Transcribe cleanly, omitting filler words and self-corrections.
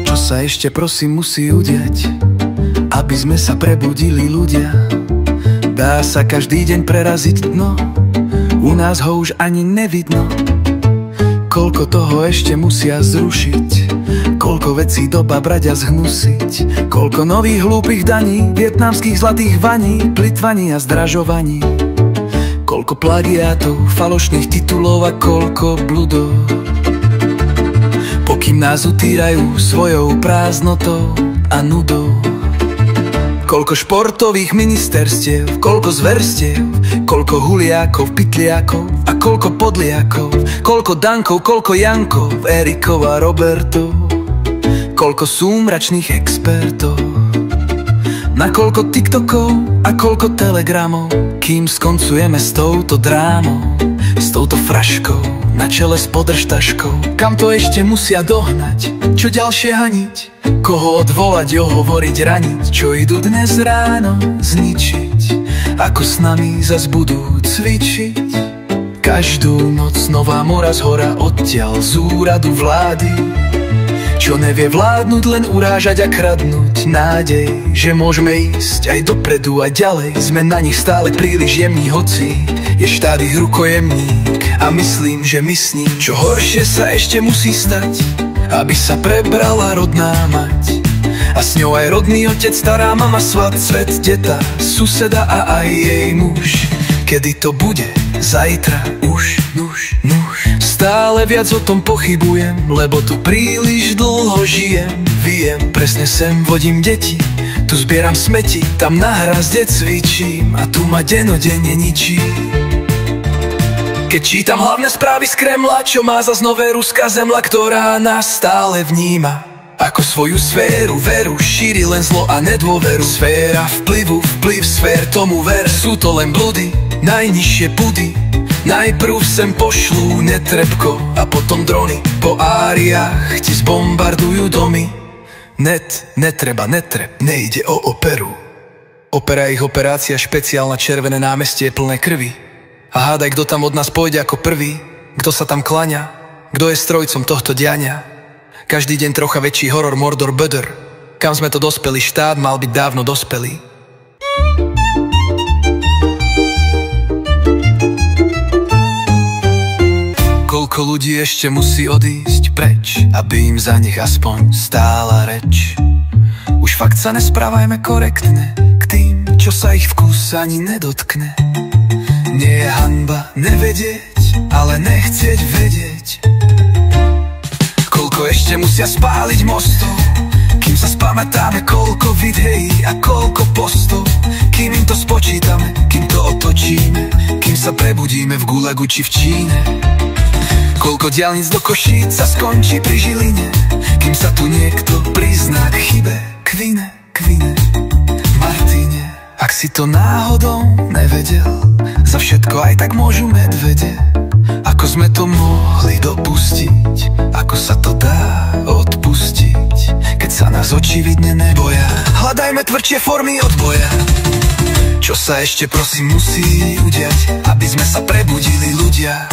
Čo sa ešte prosím musí udiať, aby sme sa prebudili ľudia? Dá sa každý deň preraziť dno, u nás ho už ani nevidno. Koľko toho ešte musia zrušiť, koľko vecí doba brať a zhnusiť, koľko nových hlúpych daní, vietnamských zlatých vaní, plitvaní a zdražovaní, koľko plagiátov, falošných titulov a koľko bludov. Pokým nás utírajú svojou prázdnotou a nudou. Koľko športových ministerstiev, koľko zverstiev, koľko huliákov, pytliákov a koľko podliakov, koľko Dankov, koľko Jankov, Erikov a Robertov, koľko súmračných expertov, na koľko TikTokov a koľko telegramov, kým skoncujeme s touto drámou, s touto fraškou na čele s podržtaškou. Kam to ešte musia dohnať, čo ďalšie haniť, koho odvolať, ohovoriť, raniť, čo idú dnes ráno zničiť, ako s nami zas budú cvičiť. Každú noc nová mora z hora odtiaľ z úradu vlády, čo nevie vládnuť, len urážať a kradnúť nádej, že môžeme ísť aj dopredu a ďalej. Sme na nich stále príliš jemní, hoci je štát ich rukojemník. A myslím, že my s ním čo horšie sa ešte musí stať, aby sa prebrala rodná mať a s ňou aj rodný otec, stará mama, svat, svet, teta, suseda a aj jej muž. Kedy to bude? Zajtra už, nuž. Stále viac o tom pochybujem, lebo tu príliš dlho žijem. Viem, presne sem vodím deti, tu zbieram smeti, tam na hrazde cvičím a tu ma denodenne ničí. Keď čítam hlavné správy z Kremla, čo má zas nové ruská zemla, ktorá nás stále vníma ako svoju sféru, veru, šíri len zlo a nedôveru. Sféra vplyvu, vplyv sfér, tomu ver, sú to len bludy, najnižšie pudy. Najprv sem pošlú netrebko a potom drony po áriách ti zbombardujú domy. Netreb, nejde o operu. Opera je ich operácia špeciálna, červené námestie plné krvi. A hádaj, kto tam od nás pôjde ako prvý, kto sa tam kláňa, kto je strojcom tohto diania. Každý deň trocha väčší horor, Mordor, Böder. Kam sme to dospeli, štát mal byť dávno dospelý. Koľko ľudí ešte musí odísť preč, aby im za nich aspoň stála reč. Už fakt sa nesprávajme korektne k tým, čo sa ich vkus ani nedotkne. Nie je hanba nevedieť, ale nechcieť vedieť. Koľko ešte musia spáliť mostov, kým sa spamätáme, koľko videí a koľko postov, kým im to spočítame, kým to otočíme, kým sa prebudíme v Gulagu či v Číne. Koľko diaľnic do Košíc sa skončí pri Žiline, kým sa tu niekto prizná k chybe. Kvine, Martine. Ak si to náhodou nevedel, za všetko aj tak môžu medvede. Ako sme to mohli dopustiť, ako sa to dá odpustiť, keď sa nás očividne neboja. Hľadajme tvrdšie formy odboja. Čo sa ešte prosím musí udiať, aby sme sa prebudili ľudia?